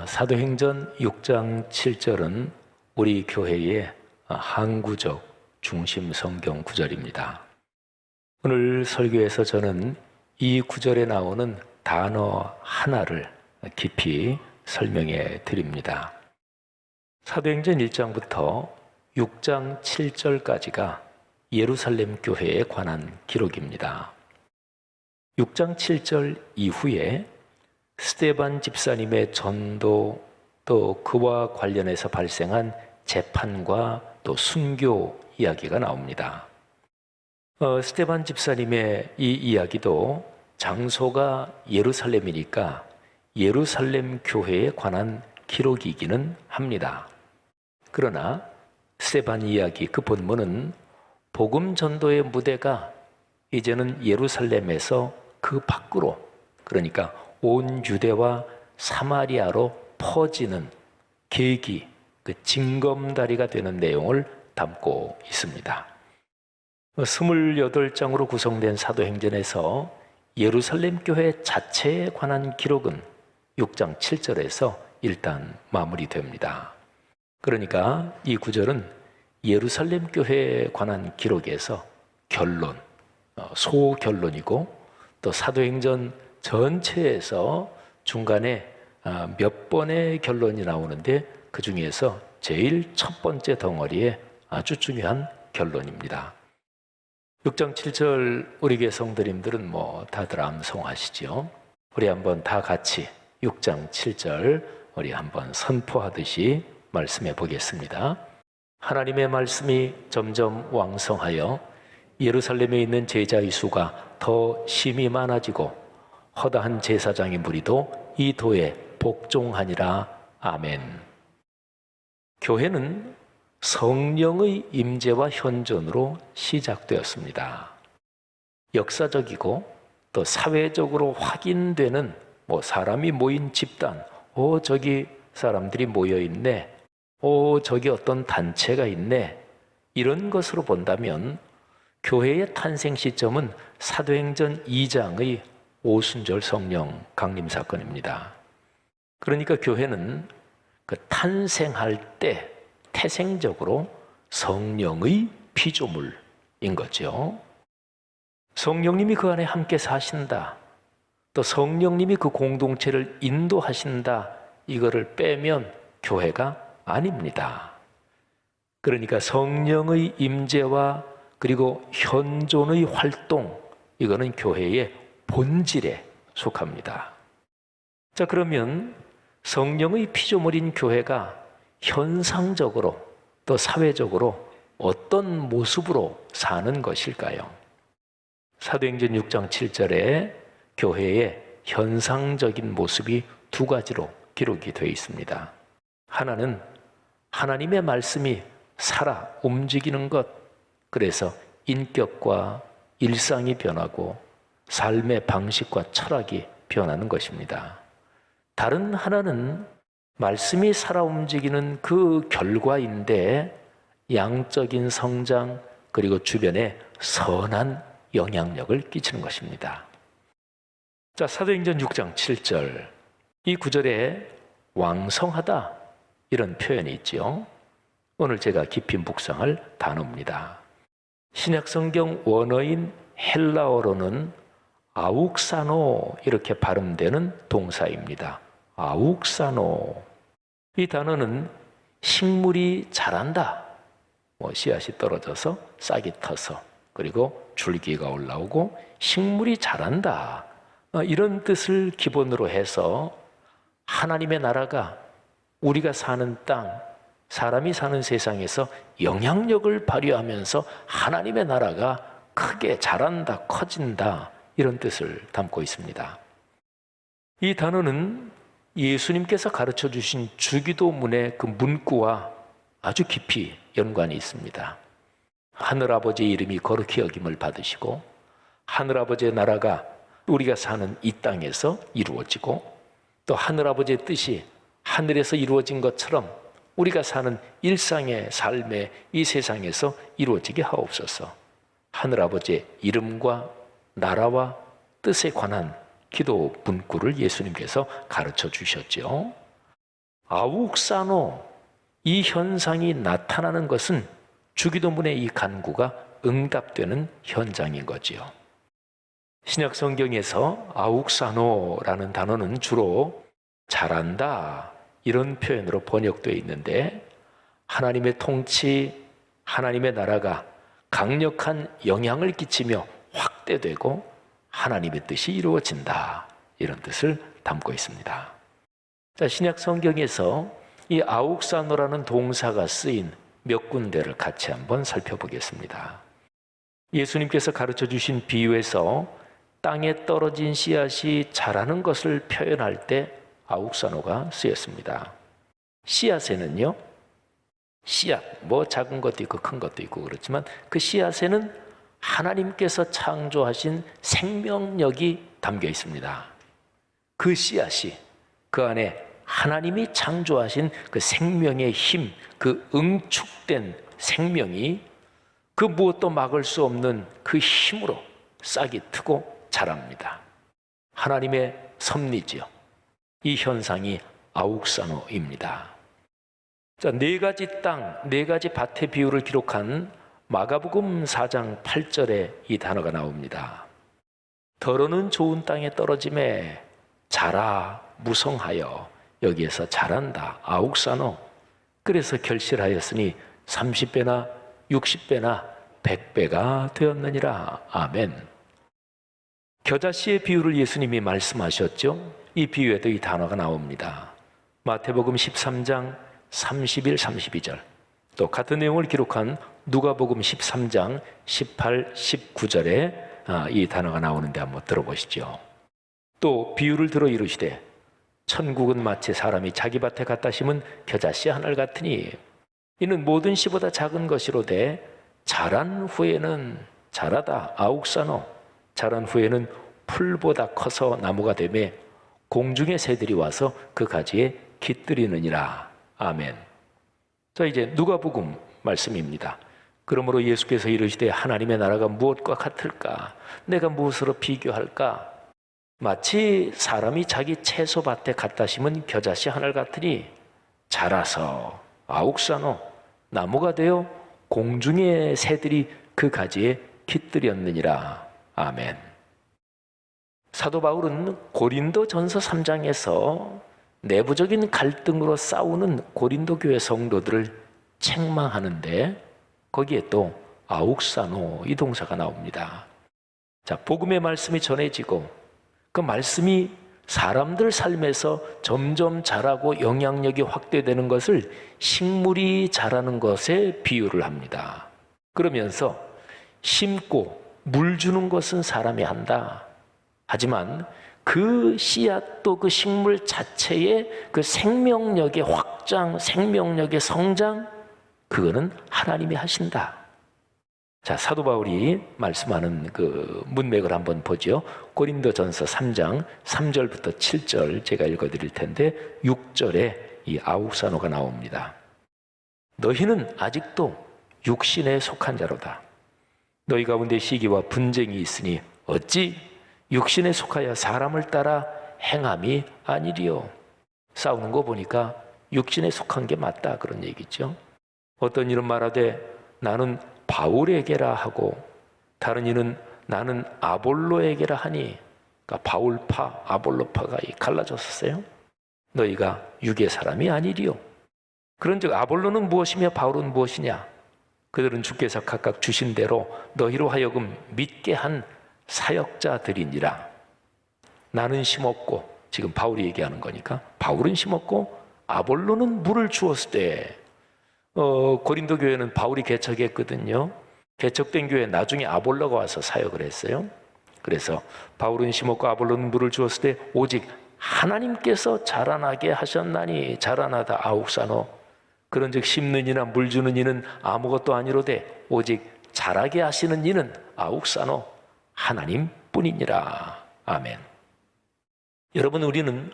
사도행전 6장 7절은 우리 교회의 항구적 중심 성경 구절입니다. 오늘 설교에서 저는 이 구절에 나오는 단어 하나를 깊이 설명해 드립니다. 사도행전 1장부터 6장 7절까지가 예루살렘 교회에 관한 기록입니다. 6장 7절 이후에 스데반 집사님의 전도, 또 그와 관련해서 발생한 재판과 또 순교 이야기가 나옵니다. 스데반 집사님의 이 이야기도 장소가 예루살렘이니까 예루살렘 교회에 관한 기록이기는 합니다. 그러나 스데반 이야기 그 본문은 복음 전도의 무대가 이제는 예루살렘에서 그 밖으로, 그러니까 온 유대와 사마리아로 퍼지는 계기, 그 징검다리가 되는 내용을 담고 있습니다. 28장으로 구성된 사도행전에서 예루살렘 교회 자체에 관한 기록은 6장 7절에서 일단 마무리됩니다. 그러니까 이 구절은 예루살렘 교회에 관한 기록에서 결론, 소결론이고, 또 사도행전 전체에서 중간에 몇 번의 결론이 나오는데 그 중에서 제일 첫 번째 덩어리에 아주 중요한 결론입니다. 6장 7절 우리 교회 성도님들은 다들 암송하시죠? 우리 한번 다 같이 6장 7절 우리 한번 선포하듯이 말씀해 보겠습니다. 하나님의 말씀이 점점 왕성하여 예루살렘에 있는 제자의 수가 더 심히 많아지고 허다한 제사장의 무리도 이 도에 복종하니라. 아멘. 교회는 성령의 임재와 현존으로 시작되었습니다. 역사적이고 또 사회적으로 확인되는 사람이 모인 집단, 저기 사람들이 모여있네, 저기 어떤 단체가 있네, 이런 것으로 본다면 교회의 탄생 시점은 사도행전 2장의 오순절 성령 강림 사건입니다. 그러니까 교회는 그 탄생할 때 태생적으로 성령의 피조물인 거죠. 성령님이 그 안에 함께 사신다, 또 성령님이 그 공동체를 인도하신다, 이거를 빼면 교회가 아닙니다. 그러니까 성령의 임재와 그리고 현존의 활동, 이거는 교회의 본질에 속합니다. 자, 그러면 성령의 피조물인 교회가 현상적으로 또 사회적으로 어떤 모습으로 사는 것일까요? 사도행전 6장 7절에 교회의 현상적인 모습이 두 가지로 기록이 되어 있습니다. 하나는 하나님의 말씀이 살아 움직이는 것, 그래서 인격과 일상이 변하고 삶의 방식과 철학이 변하는 것입니다. 다른 하나는 말씀이 살아 움직이는 그 결과인데 양적인 성장, 그리고 주변에 선한 영향력을 끼치는 것입니다. 자, 사도행전 6장 7절, 이 구절에 왕성하다, 이런 표현이 있죠. 오늘 제가 깊이 묵상할 단어입니다. 신약성경 원어인 헬라어로는 아욱사노, 이렇게 발음되는 동사입니다. 아욱사노. 이 단어는 식물이 자란다, 씨앗이 떨어져서 싹이 터서 그리고 줄기가 올라오고 식물이 자란다, 이런 뜻을 기본으로 해서 하나님의 나라가 우리가 사는 땅, 사람이 사는 세상에서 영향력을 발휘하면서 하나님의 나라가 크게 자란다, 커진다, 이런 뜻을 담고 있습니다. 이 단어는 예수님께서 가르쳐 주신 주기도문의 그 문구와 아주 깊이 연관이 있습니다. 하늘아버지의 이름이 거룩히 여김을 받으시고 하늘아버지의 나라가 우리가 사는 이 땅에서 이루어지고, 또 하늘아버지의 뜻이 하늘에서 이루어진 것처럼 우리가 사는 일상의 삶의 이 세상에서 이루어지게 하옵소서. 하늘아버지의 이름과 나라와 뜻에 관한 기도 문구를 예수님께서 가르쳐 주셨죠. 아욱사노, 이 현상이 나타나는 것은 주기도문의 이 간구가 응답되는 현장인 거지요. 신약 성경에서 아욱사노라는 단어는 주로 잘한다 이런 표현으로 번역되어 있는데, 하나님의 통치, 하나님의 나라가 강력한 영향을 끼치며 확대되고 하나님의 뜻이 이루어진다, 이런 뜻을 담고 있습니다. 자, 신약 성경에서 이 아욱사노라는 동사가 쓰인 몇 군데를 같이 한번 살펴보겠습니다. 예수님께서 가르쳐 주신 비유에서 땅에 떨어진 씨앗이 자라는 것을 표현할 때 아욱사노가 쓰였습니다. 씨앗에는요, 씨앗, 뭐 작은 것도 있고 큰 것도 있고 그렇지만 그 씨앗에는 하나님께서 창조하신 생명력이 담겨 있습니다. 그 씨앗이, 그 안에 하나님이 창조하신 그 생명의 힘, 그 응축된 생명이 그 무엇도 막을 수 없는 그 힘으로 싹이 트고 자랍니다. 하나님의 섭리지요. 이 현상이 아욱사노입니다. 자, 네 가지 땅, 네 가지 밭의 비유를 기록한 마가복음 4장 8절에 이 단어가 나옵니다. 더러는 좋은 땅에 떨어짐에 자라 무성하여, 여기에서 자란다, 아욱사노. 그래서 결실하였으니 30배나 60배나 100배가 되었느니라. 아멘. 겨자씨의 비유를 예수님이 말씀하셨죠. 이 비유에도 이 단어가 나옵니다. 마태복음 13장 31, 32절, 또 같은 내용을 기록한 누가복음 13장 18, 19절에 이 단어가 나오는데 한번 들어보시죠. 또 비유를 들어 이르시되 천국은 마치 사람이 자기 밭에 갖다 심은 겨자씨 하늘 같으니 이는 모든 씨보다 작은 것이로되 자란 후에는, 자라다 아욱사노, 자란 후에는 풀보다 커서 나무가 되매 공중의 새들이 와서 그 가지에 깃들이느니라. 아멘. 자, 이제 누가복음 말씀입니다. 그러므로 예수께서 이르시되 하나님의 나라가 무엇과 같을까? 내가 무엇으로 비교할까? 마치 사람이 자기 채소밭에 갖다 심은 겨자씨 하늘 같으니 자라서 아욱사노, 나무가 되어 공중의 새들이 그 가지에 깃들였느니라. 아멘. 사도 바울은 고린도전서 3장에서 내부적인 갈등으로 싸우는 고린도 교회 성도들을 책망하는데 거기에 또 아욱사노 이 동사가 나옵니다. 자, 복음의 말씀이 전해지고 그 말씀이 사람들 삶에서 점점 자라고 영향력이 확대되는 것을 식물이 자라는 것에 비유를 합니다. 그러면서 심고 물 주는 것은 사람이 한다. 하지만 그 씨앗도 그 식물 자체의 그 생명력의 확장, 생명력의 성장, 그거는 하나님이 하신다. 자, 사도 바울이 말씀하는 그 문맥을 한번 보죠. 고린도전서 3장 3절부터 7절 제가 읽어드릴 텐데 6절에 이 아욱사노가 나옵니다. 너희는 아직도 육신에 속한 자로다. 너희 가운데 시기와 분쟁이 있으니 어찌 육신에 속하여 사람을 따라 행함이 아니리요. 싸우는 거 보니까 육신에 속한 게 맞다, 그런 얘기죠. 어떤 이는 말하되 나는 바울에게라 하고 다른 이는 나는 아볼로에게라 하니, 그러니까 바울파 아볼로파가 갈라졌었어요. 너희가 육의 사람이 아니리요. 그런즉 아볼로는 무엇이며 바울은 무엇이냐? 그들은 주께서 각각 주신 대로 너희로 하여금 믿게 한 사역자들이니라. 나는 심었고, 지금 바울이 얘기하는 거니까 바울은 심었고 아볼로는 물을 주었을 때, 고린도 교회는 바울이 개척했거든요. 개척된 교회 나중에 아볼로가 와서 사역을 했어요. 그래서 바울은 심었고 아볼로는 물을 주었을 때 오직 하나님께서 자라나게 하셨나니 자라나다 아욱사노. 그런즉 심는 이나 물 주는 이는 아무것도 아니로되 오직 자라게 하시는 이는 아욱사노 하나님뿐이니라. 아멘. 여러분, 우리는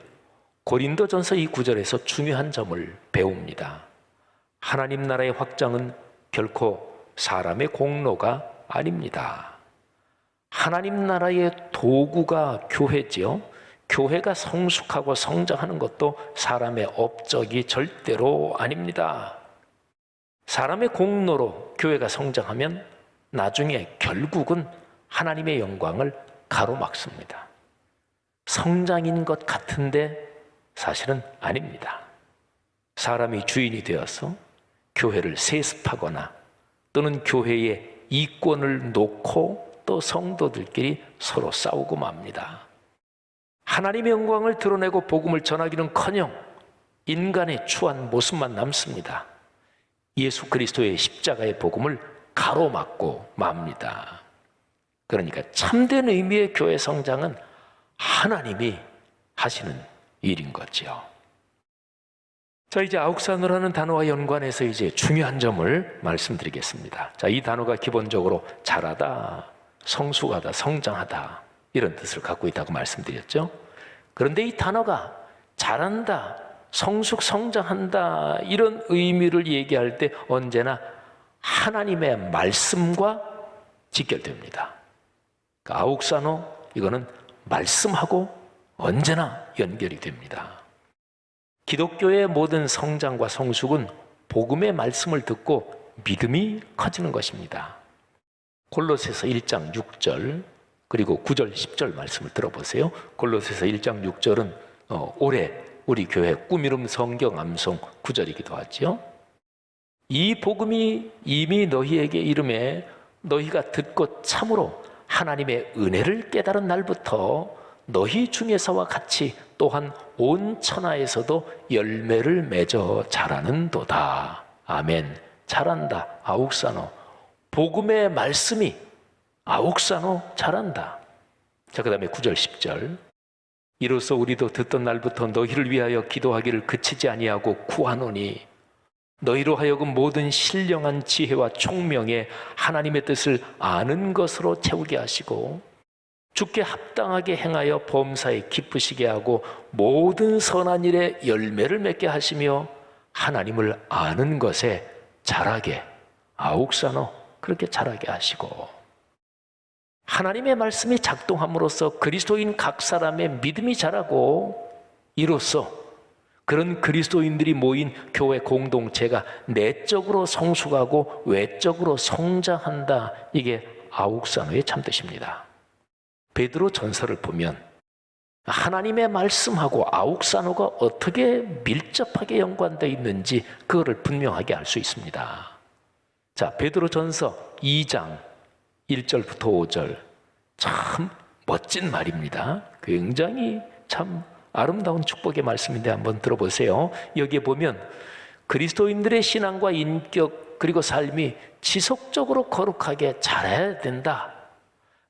고린도전서 이 구절에서 중요한 점을 배웁니다. 하나님 나라의 확장은 결코 사람의 공로가 아닙니다. 하나님 나라의 도구가 교회지요. 교회가 성숙하고 성장하는 것도 사람의 업적이 절대로 아닙니다. 사람의 공로로 교회가 성장하면 나중에 결국은 하나님의 영광을 가로막습니다. 성장인 것 같은데 사실은 아닙니다. 사람이 주인이 되어서 교회를 세습하거나 또는 교회의 이권을 놓고 또 성도들끼리 서로 싸우고 맙니다. 하나님의 영광을 드러내고 복음을 전하기는커녕 인간의 추한 모습만 남습니다. 예수 그리스도의 십자가의 복음을 가로막고 맙니다. 그러니까 참된 의미의 교회 성장은 하나님이 하시는 일인 거죠. 자, 이제 아욱산어라는 단어와 연관해서 이제 중요한 점을 말씀드리겠습니다. 자, 이 단어가 기본적으로 자라다, 성숙하다, 성장하다 이런 뜻을 갖고 있다고 말씀드렸죠. 그런데 이 단어가 자란다, 성숙, 성장한다 이런 의미를 얘기할 때 언제나 하나님의 말씀과 직결됩니다. 그러니까 아욱산어 이거는 말씀하고 언제나 연결이 됩니다. 기독교의 모든 성장과 성숙은 복음의 말씀을 듣고 믿음이 커지는 것입니다. 골로새서 1장 6절 그리고 9절 10절 말씀을 들어보세요. 골로새서 1장 6절은 올해 우리 교회 꾸미름 성경 암송 9절이기도 하죠. 이 복음이 이미 너희에게 이름에 너희가 듣고 참으로 하나님의 은혜를 깨달은 날부터 너희 중에서와 같이 또한 온 천하에서도 열매를 맺어 자라는도다. 아멘. 자란다. 아욱산어. 복음의 말씀이 아욱산어 자란다. 자, 그 다음에 9절 10절. 이로써 우리도 듣던 날부터 너희를 위하여 기도하기를 그치지 아니하고 구하노니 너희로 하여금 모든 신령한 지혜와 총명에 하나님의 뜻을 아는 것으로 채우게 하시고 주께 합당하게 행하여 범사에 기쁘시게 하고 모든 선한 일에 열매를 맺게 하시며 하나님을 아는 것에 자라게, 아욱산어 그렇게 자라게 하시고, 하나님의 말씀이 작동함으로써 그리스도인 각 사람의 믿음이 자라고, 이로써 그런 그리스도인들이 모인 교회 공동체가 내적으로 성숙하고 외적으로 성장한다. 이게 아욱산어의 참뜻입니다. 베드로 전서를 보면 하나님의 말씀하고 아욱산어가 어떻게 밀접하게 연관되어 있는지 그거를 분명하게 알 수 있습니다. 자, 베드로 전서 2장 1절부터 5절 참 멋진 말입니다. 굉장히 참 아름다운 축복의 말씀인데 한번 들어보세요. 여기에 보면 그리스도인들의 신앙과 인격 그리고 삶이 지속적으로 거룩하게 자라야 된다.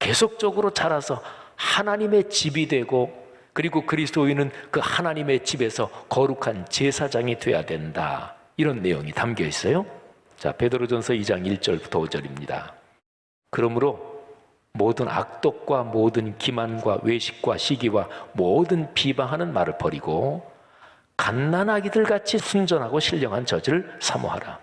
계속적으로 자라서 하나님의 집이 되고 그리고 그리스도인은 그 하나님의 집에서 거룩한 제사장이 돼야 된다. 이런 내용이 담겨 있어요. 자, 베드로전서 2장 1절부터 5절입니다. 그러므로 모든 악독과 모든 기만과 외식과 시기와 모든 비방하는 말을 버리고 갓난아기들 같이 순전하고 신령한 젖을 사모하라.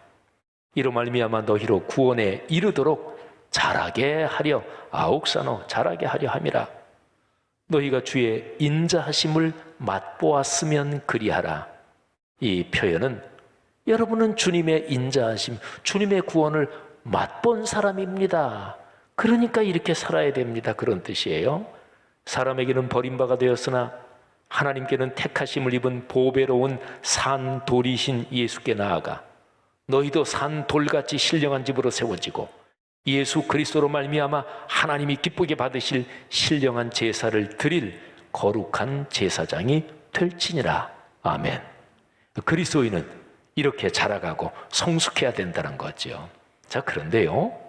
이로 말미암아 너희로 구원에 이르도록 자라게 하려 아욱산어 자라게 하려 함이라. 너희가 주의 인자하심을 맛보았으면 그리하라. 이 표현은 여러분은 주님의 인자하심, 주님의 구원을 맛본 사람입니다. 그러니까 이렇게 살아야 됩니다. 그런 뜻이에요. 사람에게는 버림바가 되었으나 하나님께는 택하심을 입은 보배로운 산돌이신 예수께 나아가 너희도 산돌같이 신령한 집으로 세워지고 예수 그리스도로 말미암아 하나님이 기쁘게 받으실 신령한 제사를 드릴 거룩한 제사장이 될지니라. 아멘. 그리스도인은 이렇게 자라가고 성숙해야 된다는 거죠. 자, 그런데요,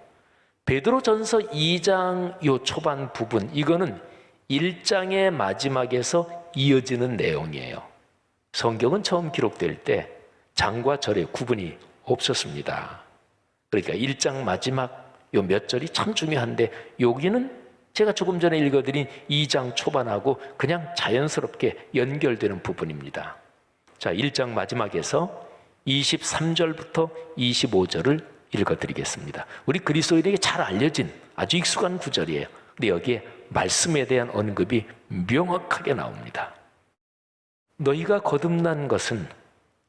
베드로전서 2장 요 초반 부분, 이거는 1장의 마지막에서 이어지는 내용이에요. 성경은 처음 기록될 때 장과 절의 구분이 없었습니다. 그러니까 1장 마지막 요 몇 절이 참 중요한데 여기는 제가 조금 전에 읽어드린 2장 초반하고 그냥 자연스럽게 연결되는 부분입니다. 자, 1장 마지막에서 23절부터 25절을 읽어드리겠습니다. 우리 그리스도인에게 잘 알려진 아주 익숙한 구절이에요. 근데 여기에 말씀에 대한 언급이 명확하게 나옵니다. 너희가 거듭난 것은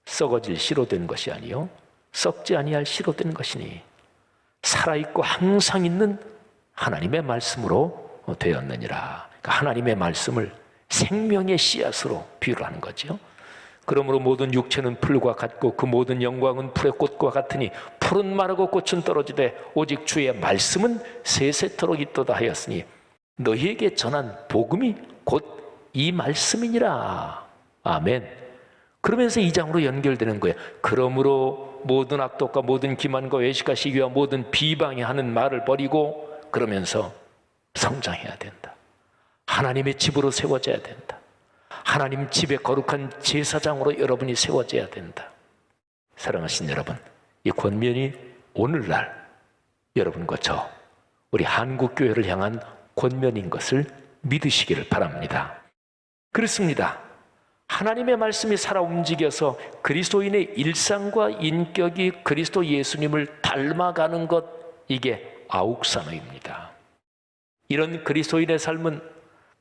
썩어질 씨로 된 것이 아니요 썩지 아니할 씨로 된 것이니 살아있고 항상 있는 하나님의 말씀으로 되었느니라. 그러니까 하나님의 말씀을 생명의 씨앗으로 비유를 하는 거죠. 그러므로 모든 육체는 풀과 같고 그 모든 영광은 풀의 꽃과 같으니 풀은 마르고 꽃은 떨어지되 오직 주의 말씀은 세세토록 있도다 하였으니 너희에게 전한 복음이 곧 이 말씀이니라. 아멘. 그러면서 2장으로 연결되는 거예요. 그러므로 모든 악독과 모든 기만과 외식과 시기와 모든 비방이 하는 말을 버리고 그러면서 성장해야 된다. 하나님의 집으로 세워져야 된다. 하나님 집의 거룩한 제사장으로 여러분이 세워져야 된다. 사랑하신 여러분, 이 권면이 오늘날 여러분과 저 우리 한국교회를 향한 권면인 것을 믿으시기를 바랍니다. 그렇습니다. 하나님의 말씀이 살아 움직여서 그리스도인의 일상과 인격이 그리스도 예수님을 닮아가는 것, 이게 아욱산어입니다. 이런 그리스도인의 삶은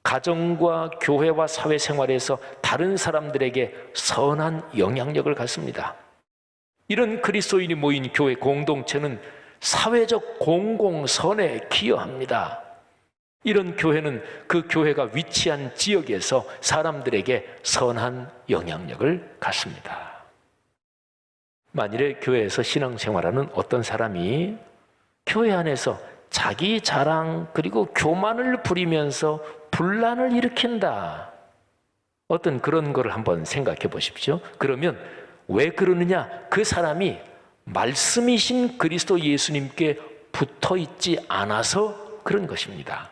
가정과 교회와 사회생활에서 다른 사람들에게 선한 영향력을 갖습니다. 이런 그리스도인이 모인 교회 공동체는 사회적 공공선에 기여합니다. 이런 교회는 그 교회가 위치한 지역에서 사람들에게 선한 영향력을 갖습니다. 만일에 교회에서 신앙생활하는 어떤 사람이 교회 안에서 자기 자랑 그리고 교만을 부리면서 분란을 일으킨다, 어떤 그런 거를 한번 생각해 보십시오. 그러면 왜 그러느냐? 그 사람이 말씀이신 그리스도 예수님께 붙어 있지 않아서 그런 것입니다.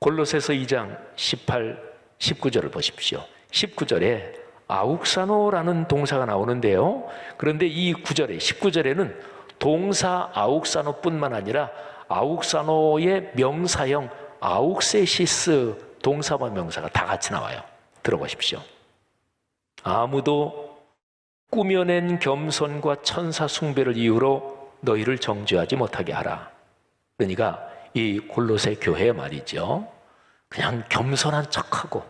골로새서 2장 18, 19절을 보십시오. 19절에 아욱사노라는 동사가 나오는데요. 그런데 이 9절에 19절에는 동사 아욱사노뿐만 아니라 아욱사노의 명사형 아욱세시스 동사와 명사가 다 같이 나와요. 들어보십시오. 아무도 꾸며낸 겸손과 천사 숭배를 이유로 너희를 정죄하지 못하게 하라. 그러니까 이 골로새 교회 말이죠. 그냥 겸손한 척하고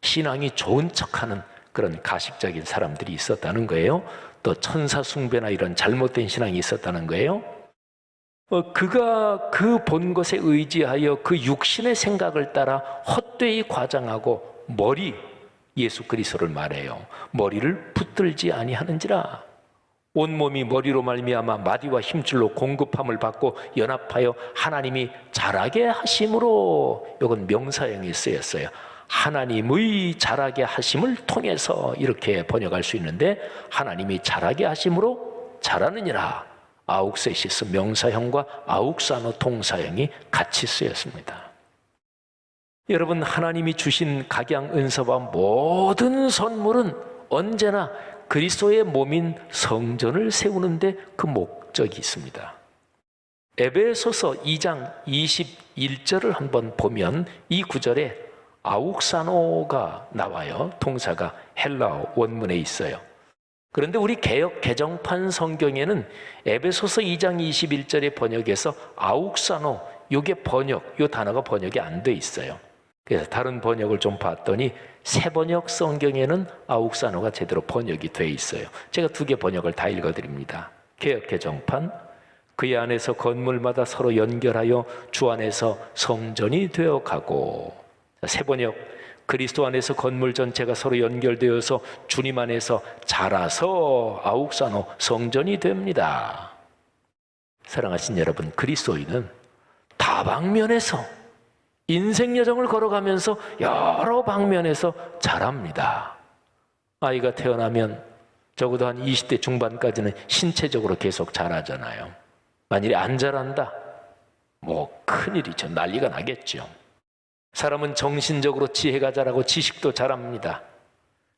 신앙이 좋은 척하는 그런 가식적인 사람들이 있었다는 거예요. 또 천사 숭배나 이런 잘못된 신앙이 있었다는 거예요. 그가 그 본 것에 의지하여 그 육신의 생각을 따라 헛되이 과장하고 예수 그리스도를 말해요. 머리를 붙들지 아니하는지라. 온몸이 머리로 말미암아 마디와 힘줄로 공급함을 받고 연합하여 하나님이 자라게 하심으로, 이건 명사형이 쓰였어요. 하나님의 자라게 하심을 통해서 이렇게 번역할 수 있는데, 하나님이 자라게 하심으로 자라느니라. 아욱세시스 명사형과 아욱사노 동사형이 같이 쓰였습니다. 여러분, 하나님이 주신 각양 은사와 모든 선물은 언제나 그리스도의 몸인 성전을 세우는데 그 목적이 있습니다. 에베소서 2장 21절을 한번 보면 이 구절에 아욱사노가 나와요. 동사가 헬라어 원문에 있어요. 그런데 우리 개역 개정판 성경에는 에베소서 2장 21절의 번역에서 아욱사노, 이게 이 단어가 번역이 안 돼 있어요. 그래서 다른 번역을 좀 봤더니 새 번역 성경에는 아욱사노가 제대로 번역이 돼 있어요. 제가 2개 번역을 다 읽어드립니다. 개역 개정판, 그의 안에서 건물마다 서로 연결하여 주 안에서 성전이 되어가고. 새 번역, 그리스도 안에서 건물 전체가 서로 연결되어서 주님 안에서 자라서 아욱사노 성전이 됩니다. 사랑하신 여러분, 그리스도인은 다방면에서 인생 여정을 걸어가면서 여러 방면에서 자랍니다. 아이가 태어나면 적어도 한 20대 중반까지는 신체적으로 계속 자라잖아요. 만일에 안 자란다? 큰일이죠. 난리가 나겠죠. 사람은 정신적으로 지혜가 자라고 지식도 자랍니다.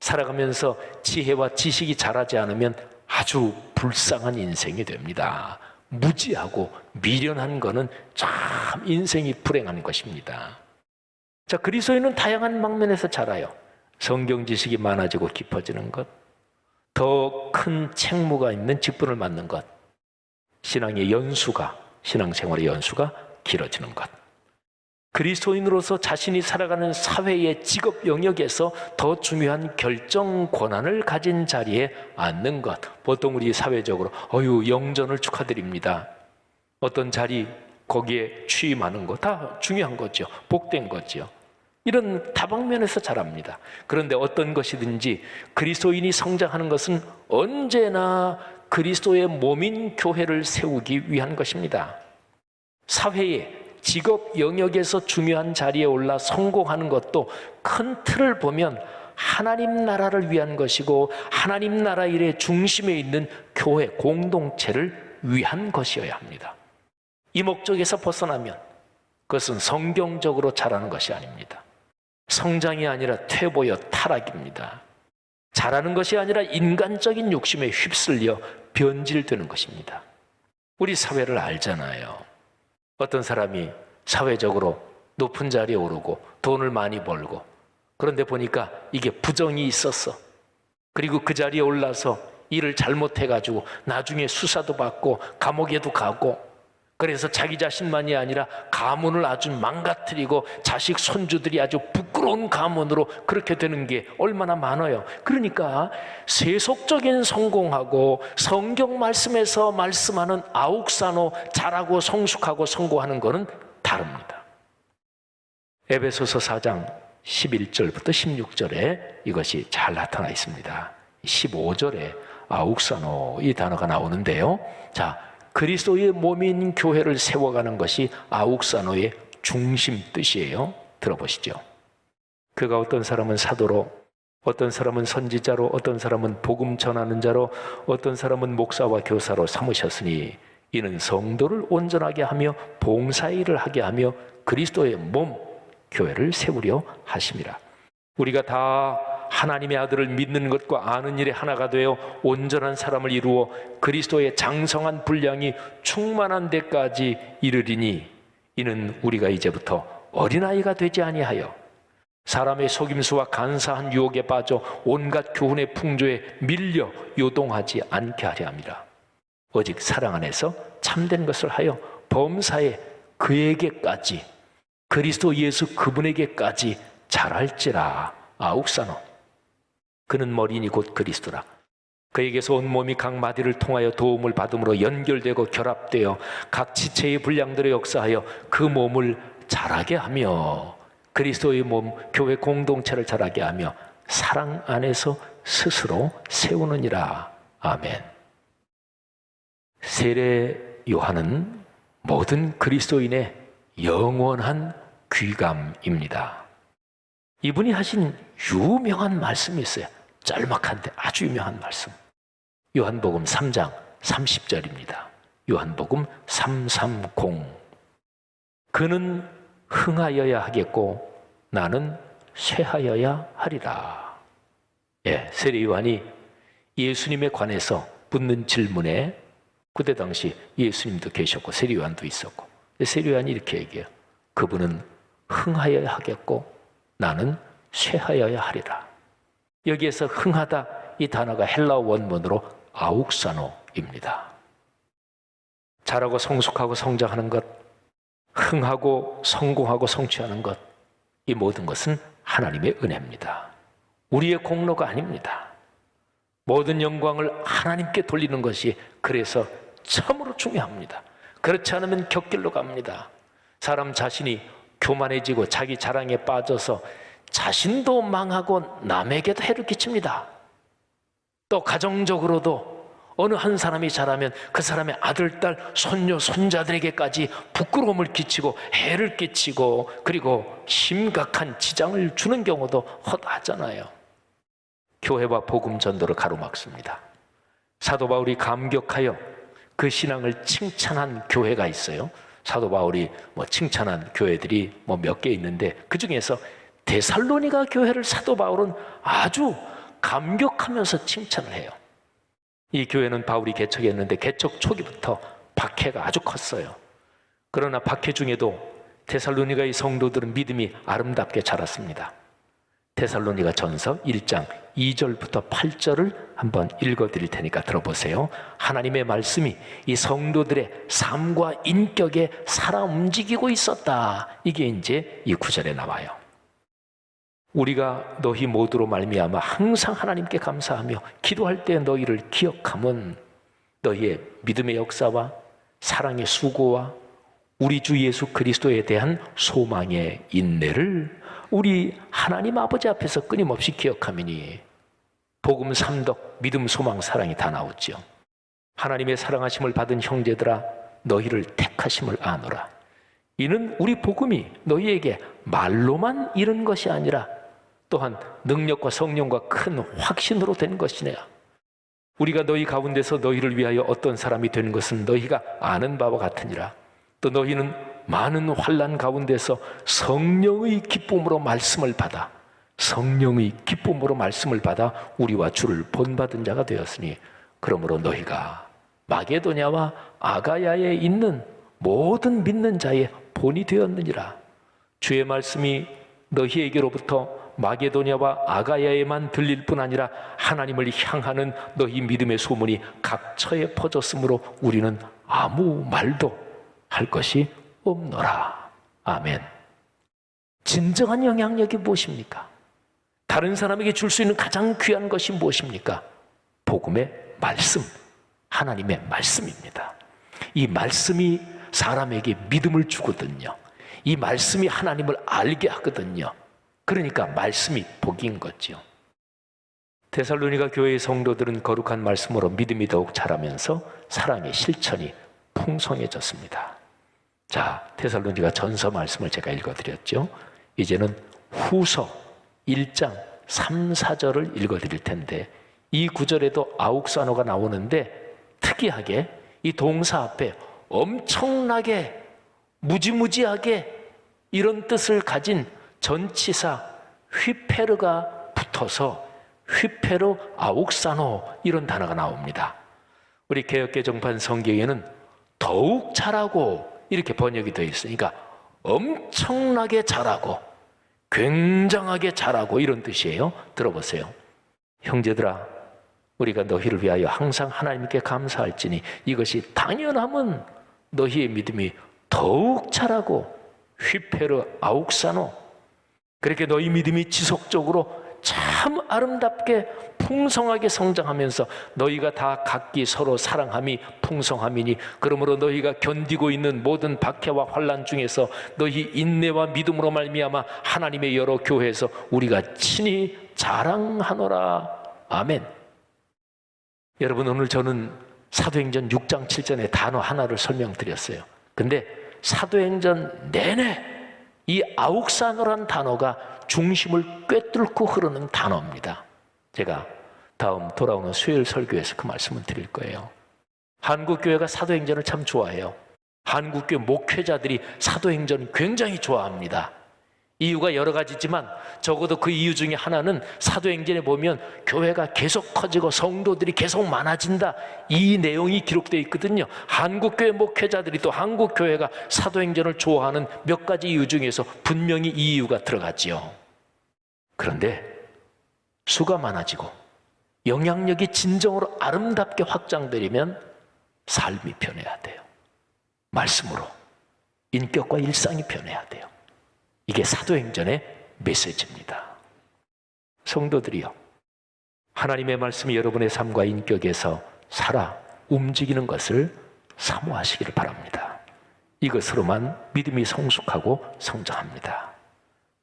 살아가면서 지혜와 지식이 자라지 않으면 아주 불쌍한 인생이 됩니다. 무지하고 미련한 거는 참 인생이 불행한 것입니다. 자, 그리스도인은 다양한 방면에서 자라요. 성경 지식이 많아지고 깊어지는 것, 더 큰 책무가 있는 직분을 맡는 것, 신앙생활의 연수가 길어지는 것. 그리스도인으로서 자신이 살아가는 사회의 직업 영역에서 더 중요한 결정 권한을 가진 자리에 앉는 것. 보통 우리 사회적으로 영전을 축하드립니다. 어떤 자리 거기에 취임하는 거 다 중요한 거죠. 복된 거죠. 이런 다방면에서 자랍니다. 그런데 어떤 것이든지 그리스도인이 성장하는 것은 언제나 그리스도의 몸인 교회를 세우기 위한 것입니다. 사회의 직업 영역에서 중요한 자리에 올라 성공하는 것도 큰 틀을 보면 하나님 나라를 위한 것이고 하나님 나라 일의 중심에 있는 교회 공동체를 위한 것이어야 합니다. 이 목적에서 벗어나면 그것은 성경적으로 자라는 것이 아닙니다. 성장이 아니라 퇴보여 타락입니다. 자라는 것이 아니라 인간적인 욕심에 휩쓸려 변질되는 것입니다. 우리 사회를 알잖아요. 어떤 사람이 사회적으로 높은 자리에 오르고 돈을 많이 벌고, 그런데 보니까 이게 부정이 있었어. 그리고 그 자리에 올라서 일을 잘못해가지고 나중에 수사도 받고 감옥에도 가고, 그래서 자기 자신만이 아니라 가문을 아주 망가뜨리고 자식 손주들이 아주 부끄러운 가문으로 그렇게 되는 게 얼마나 많아요. 그러니까 세속적인 성공하고 성경 말씀에서 말씀하는 아욱산호 잘하고 성숙하고 성공하는 것은 다릅니다. 에베소서 4장 11절부터 16절에 이것이 잘 나타나 있습니다. 15절에 아욱산호 이 단어가 나오는데요. 자, 그리스도의 몸인 교회를 세워가는 것이 아욱산호의 중심 뜻이에요. 들어보시죠. 그가 어떤 사람은 사도로, 어떤 사람은 선지자로, 어떤 사람은 복음 전하는 자로, 어떤 사람은 목사와 교사로 삼으셨으니 이는 성도를 온전하게 하며 봉사일을 하게 하며 그리스도의 몸 교회를 세우려 하심이라. 우리가 다 하나님의 아들을 믿는 것과 아는 일에 하나가 되어 온전한 사람을 이루어 그리스도의 장성한 분량이 충만한 데까지 이르리니 이는 우리가 이제부터 어린아이가 되지 아니하여 사람의 속임수와 간사한 유혹에 빠져 온갖 교훈의 풍조에 밀려 요동하지 않게 하려 함이라. 오직 사랑 안에서 참된 것을 하여 범사에 그에게까지, 그리스도 예수 그분에게까지 자랄지라. 아욱산호. 그는 머리니 곧 그리스도라. 그에게서 온 몸이 각 마디를 통하여 도움을 받음으로 연결되고 결합되어 각 지체의 분량들에 역사하여 그 몸을 자라게 하며 그리스도의 몸 교회 공동체를 자라게 하며 사랑 안에서 스스로 세우느니라. 아멘. 세례 요한은 모든 그리스도인의 영원한 귀감입니다. 이분이 하신 유명한 말씀이 있어요. 짤막한데 아주 유명한 말씀. 요한복음 3장 30절입니다. 요한복음 330. 그는 흥하여야 하겠고 나는 쇠하여야 하리라. 세례 요한이 예수님에 관해서 묻는 질문에, 그때 당시 예수님도 계셨고 세례 요한도 있었고, 세례 요한이 이렇게 얘기해요. 그분은 흥하여야 하겠고 나는 쇠하여야 하리라. 여기에서 흥하다 이 단어가 헬라어 원문으로 아욱산호입니다. 자라고 성숙하고 성장하는 것, 흥하고 성공하고 성취하는 것, 이 모든 것은 하나님의 은혜입니다. 우리의 공로가 아닙니다. 모든 영광을 하나님께 돌리는 것이 그래서 참으로 중요합니다. 그렇지 않으면 곁길로 갑니다. 사람 자신이 교만해지고 자기 자랑에 빠져서 자신도 망하고 남에게도 해를 끼칩니다. 또 가정적으로도 어느 한 사람이 잘하면 그 사람의 아들, 딸, 손녀, 손자들에게까지 부끄러움을 끼치고 해를 끼치고 그리고 심각한 지장을 주는 경우도 허다하잖아요. 교회와 복음 전도를 가로막습니다. 사도 바울이 감격하여 그 신앙을 칭찬한 교회가 있어요. 사도 바울이 칭찬한 교회들이 몇 개 있는데 그 중에서 데살로니가 교회를 사도 바울은 아주 감격하면서 칭찬을 해요. 이 교회는 바울이 개척했는데 개척 초기부터 박해가 아주 컸어요. 그러나 박해 중에도 데살로니가의 성도들은 믿음이 아름답게 자랐습니다. 데살로니가 전서 1장 2절부터 8절을 한번 읽어드릴 테니까 들어보세요. 하나님의 말씀이 이 성도들의 삶과 인격에 살아 움직이고 있었다. 이게 이제 이 9절에 나와요. 우리가 너희 모두로 말미암아 항상 하나님께 감사하며 기도할 때 너희를 기억함은 너희의 믿음의 역사와 사랑의 수고와 우리 주 예수 그리스도에 대한 소망의 인내를 우리 하나님 아버지 앞에서 끊임없이 기억함이니 복음 3덕 믿음 소망 사랑이 다 나오죠. 하나님의 사랑하심을 받은 형제들아 너희를 택하심을 아노라. 이는 우리 복음이 너희에게 말로만 이른 것이 아니라 또한 능력과 성령과 큰 확신으로 된 것이냐. 우리가 너희 가운데서 너희를 위하여 어떤 사람이 되는 것은 너희가 아는 바와 같으니라. 또 너희는 많은 환난 가운데서 성령의 기쁨으로 말씀을 받아 우리와 주를 본받은 자가 되었으니 그러므로 너희가 마게도냐와 아가야에 있는 모든 믿는 자의 본이 되었느니라. 주의 말씀이 너희에게로부터 마게도냐와 아가야에만 들릴 뿐 아니라 하나님을 향하는 너희 믿음의 소문이 각처에 퍼졌으므로 우리는 아무 말도 할 것이 없노라. 아멘. 진정한 영향력이 무엇입니까? 다른 사람에게 줄 수 있는 가장 귀한 것이 무엇입니까? 복음의 말씀, 하나님의 말씀입니다. 이 말씀이 사람에게 믿음을 주거든요. 이 말씀이 하나님을 알게 하거든요. 그러니까 말씀이 복인 거죠. 데살로니가 교회의 성도들은 거룩한 말씀으로 믿음이 더욱 자라면서 사랑의 실천이 풍성해졌습니다. 자, 데살로니가 전서 말씀을 제가 읽어드렸죠. 이제는 후서 1장 3, 4절을 읽어드릴 텐데 이 구절에도 아욱사노가 나오는데 특이하게 이 동사 앞에 엄청나게 무지무지하게 이런 뜻을 가진 전치사 휘페르가 붙어서 휘페르 아욱사노 이런 단어가 나옵니다. 우리 개역개정판 성경에는 더욱 잘하고 이렇게 번역이 되어 있으니까 엄청나게 잘하고 굉장하게 잘하고 이런 뜻이에요. 들어보세요. 형제들아 우리가 너희를 위하여 항상 하나님께 감사할지니 이것이 당연함은 너희의 믿음이 더욱 잘하고 휘페르 아욱사노 그렇게 너희 믿음이 지속적으로 참 아름답게 풍성하게 성장하면서 너희가 다 각기 서로 사랑함이 풍성함이니 그러므로 너희가 견디고 있는 모든 박해와 환난 중에서 너희 인내와 믿음으로 말미암아 하나님의 여러 교회에서 우리가 친히 자랑하노라. 아멘. 여러분 오늘 저는 사도행전 6장 7절의 단어 하나를 설명드렸어요. 근데 사도행전 내내 이 아욱사노란 단어가 중심을 꿰뚫고 흐르는 단어입니다. 제가 다음 돌아오는 수요일 설교에서 그 말씀을 드릴 거예요. 한국교회가 사도행전을 참 좋아해요. 한국교회 목회자들이 사도행전을 굉장히 좋아합니다. 이유가 여러 가지지만 적어도 그 이유 중에 하나는 사도행전에 보면 교회가 계속 커지고 성도들이 계속 많아진다. 이 내용이 기록되어 있거든요. 한국교회 목회자들이 또 한국교회가 사도행전을 좋아하는 몇 가지 이유 중에서 분명히 이 이유가 들어갔지요. 그런데 수가 많아지고 영향력이 진정으로 아름답게 확장되려면 삶이 변해야 돼요. 말씀으로 인격과 일상이 변해야 돼요. 이게 사도행전의 메시지입니다. 성도들이요, 하나님의 말씀이 여러분의 삶과 인격에서 살아 움직이는 것을 사모하시기를 바랍니다. 이것으로만 믿음이 성숙하고 성장합니다.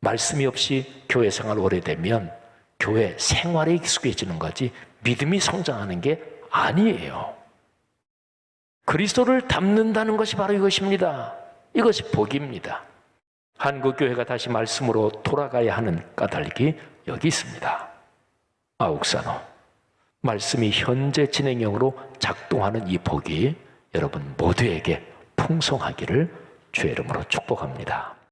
말씀이 없이 교회 생활 오래되면 교회 생활에 익숙해지는 거지 믿음이 성장하는 게 아니에요. 그리스도를 닮는다는 것이 바로 이것입니다. 이것이 복입니다. 한국교회가 다시 말씀으로 돌아가야 하는 까닭이 여기 있습니다. 아욱사노, 말씀이 현재 진행형으로 작동하는 이 복이 여러분 모두에게 풍성하기를 주의 이름으로 축복합니다.